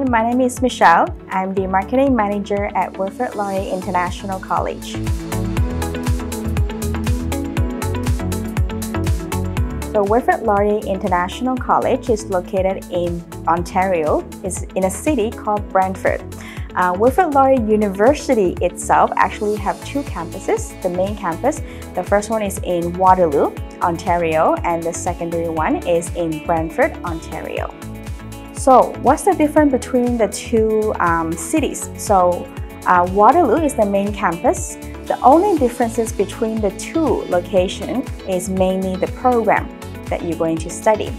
everyone, my name is Michelle. I'm the Marketing Manager at Wilfrid Laurier International College. So Wilfrid Laurier International College is located in Ontario. It's in a city called Brantford. Wilfrid Laurier University itself actually have two campuses. The main campus, the first one is in Waterloo, Ontario, and the secondary one is in Brantford, Ontario. So what's the difference between the two cities? So Waterloo is the main campus. The only differences between the two locations is mainly the program that you're going to study.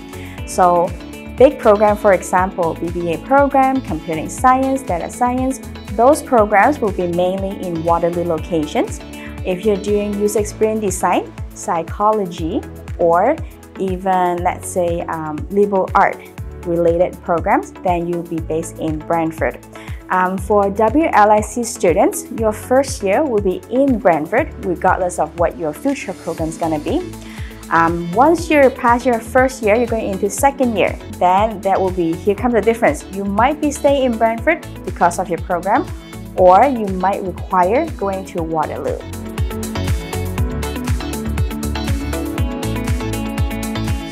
So big program, for example, BBA program, computing science, data science, those programs will be mainly in Waterloo locations. If you're doing user experience design, psychology, or even, let's say, liberal art related programs, then you'll be based in Brantford. For WLIC students, your first year will be in Brantford, regardless of what your future program is going to be. Once you pass your first year, you're going into second year, then that will be, here comes the difference. You might be staying in Brantford because of your program, or you might require going to Waterloo.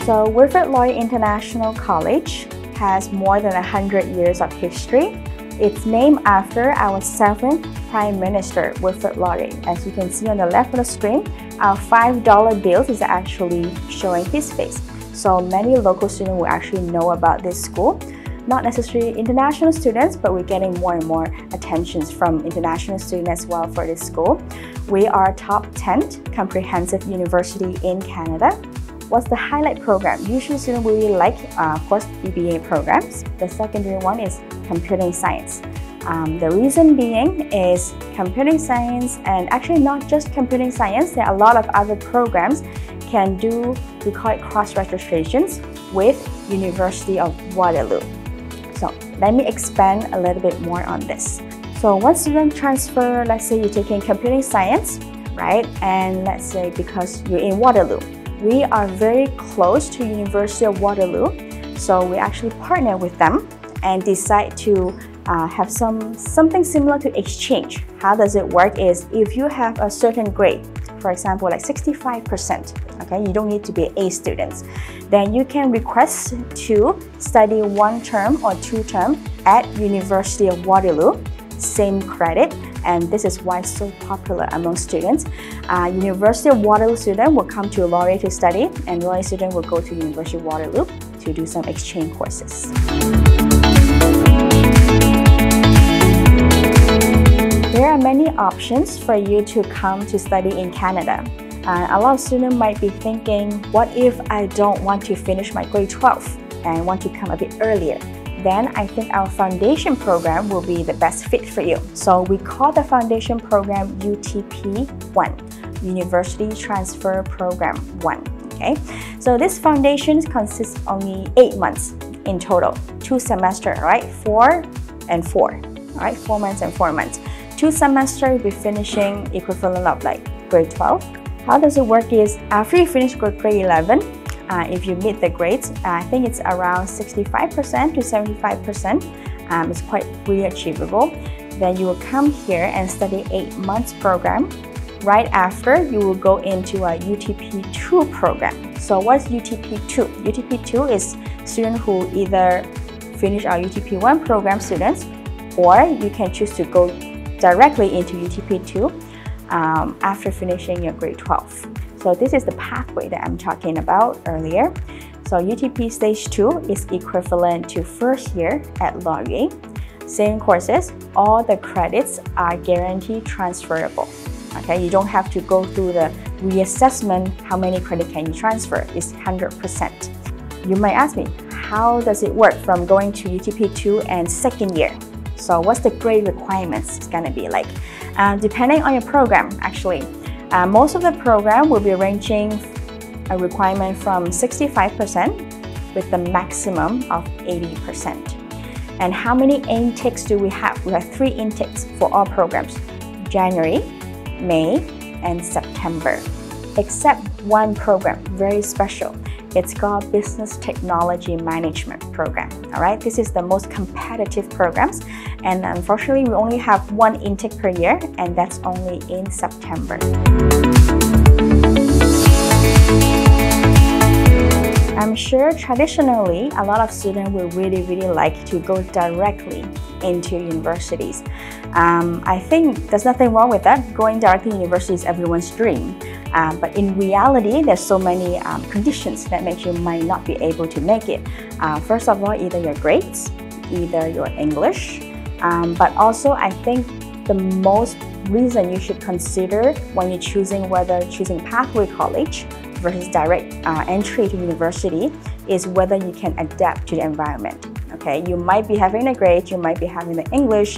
So Wilfrid Laurier International College has more than 100 years of history. It's named after our 7th Prime Minister, Wilfrid Laurier. As you can see on the left of the screen, our $5 bills is actually showing his face. So many local students will actually know about this school. Not necessarily international students, but we're getting more and more attentions from international students as well for this school. We are top 10 comprehensive university in Canada. What's the highlight program? Usually students really like, of course, BBA programs. The secondary one is computing science. The reason being is computing science, and actually not just computing science, there are a lot of other programs can do, we call it cross-registrations with University of Waterloo. So let me expand a little bit more on this. So once students transfer, let's say you're taking computing science, right? And let's say because you're in Waterloo, we are very close to University of Waterloo, so we actually partner with them and decide to have something similar to exchange. How does it work is if you have a certain grade, for example, like 65%, okay, you don't need to be A students, then you can request to study 1 term or 2 term at University of Waterloo, same credit. And this is why it's so popular among students. University of Waterloo student will come to Laurier to study, and Laurier student will go to University of Waterloo to do some exchange courses. There are many options for you to come to study in Canada. A lot of students might be thinking, what if I don't want to finish my grade 12 and want to come a bit earlier? Then I think our foundation program will be the best fit for you. So we call the foundation program UTP1, University Transfer Program 1. Okay, so this foundation consists of only 8 months in total, 2 semesters, right? 4 and 4, all right? 4 months and 4 months. 2 semesters will be finishing equivalent of like grade 12. How does it work is after you finish grade 11, if you meet the grades, I think it's around 65% to 75%. It's quite really achievable. Then you will come here and study 8 months program. Right after, you will go into a UTP2 program. So what's UTP2? UTP2 is students who either finish our UTP1 program students, or you can choose to go directly into UTP2 after finishing your grade 12. So this is the pathway that I'm talking about earlier. So UTP Stage 2 is equivalent to first year at Laurier. Same courses, all the credits are guaranteed transferable. Okay, you don't have to go through the reassessment, how many credits can you transfer, it's 100%. You might ask me, how does it work from going to UTP2 and second year? So what's the grade requirements it's gonna be like? Depending on your program, actually. Most of the program will be ranging a requirement from 65% with the maximum of 80%. And how many intakes do we have? We have 3 intakes for all programs: January, May, and September. Except one program, very special. It's called Business Technology Management Program. All right, this is the most competitive programs, and unfortunately, we only have one intake per year, and that's only in September. I'm sure traditionally, a lot of students will really like to go directly into universities. I think there's nothing wrong with that. Going directly to university is everyone's dream. But in reality, there's so many conditions that make you might not be able to make it. First of all, either your grades, either your English, but also I think the most reason you should consider when you're choosing whether choosing pathway college versus direct entry to university is whether you can adapt to the environment. Okay, you might be having the grades, you might be having the English,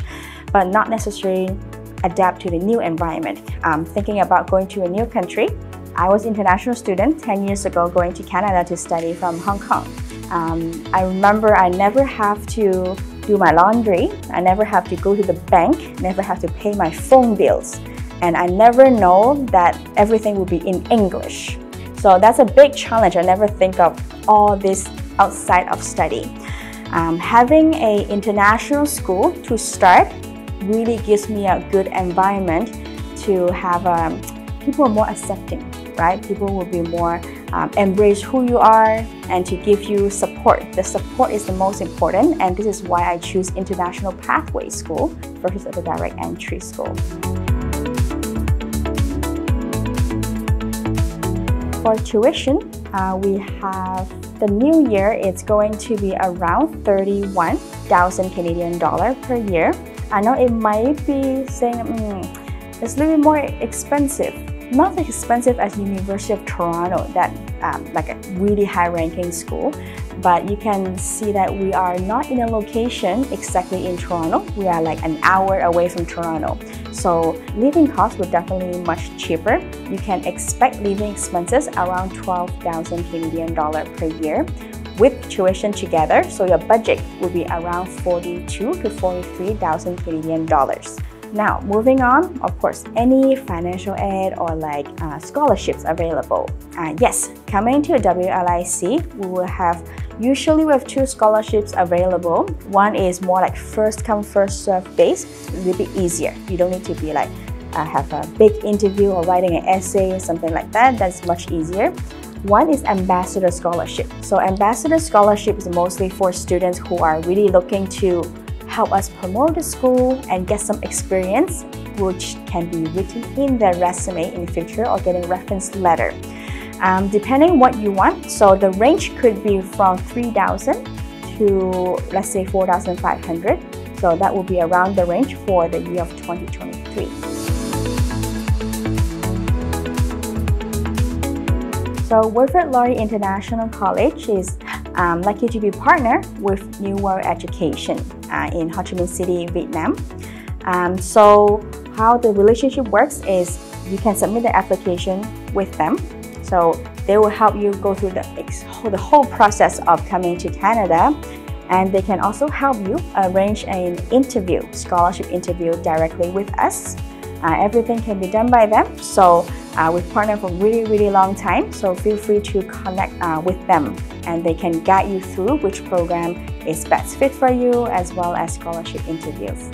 but not necessarily adapt to the new environment. Thinking about going to a new country, I was an international student 10 years ago going to Canada to study from Hong Kong. I remember I never have to do my laundry, I never have to go to the bank, never have to pay my phone bills, and I never know that everything will be in English. So that's a big challenge. I never think of all this outside of study. Having an international school to start really gives me a good environment to have people are more accepting, right? People will be more embrace who you are and to give you support. The support is the most important, and this is why I choose international pathway school versus the direct entry school. For tuition, we have the new year, it's going to be around 31,000 Canadian dollar per year. I know it might be saying it's a little bit more expensive. Not as expensive as University of Toronto, that like a really high-ranking school, but you can see that we are not in a location exactly in Toronto. We are like an hour away from Toronto. So living costs were definitely much cheaper. You can expect living expenses around 12,000 Canadian dollar per year with tuition together. So your budget will be around 42 to 43,000 Canadian dollars. Now, moving on, of course, any financial aid or like scholarships available. Yes, coming to WLIC, we will have usually we have two scholarships available. One is more like first come first serve based, a little bit easier. You don't need to be like have a big interview or writing an essay or something like that. That's much easier. One is ambassador scholarship. So ambassador scholarship is mostly for students who are really looking to help us promote the school and get some experience, which can be written in their resume in the future or getting reference letter. Depending what you want, so the range could be from 3,000 to let's say 4,500. So that will be around the range for the year of 2023. So Wilfrid Laurier International College is lucky to be partnered with New World Education in Ho Chi Minh City, Vietnam. So how the relationship works is you can submit the application with them. So they will help you go through the whole process of coming to Canada, and they can also help you arrange an interview, scholarship interview directly with us. Everything can be done by them. So we've partnered for a really long time, so feel free to connect with them, and they can guide you through which program is best fit for you as well as scholarship interviews.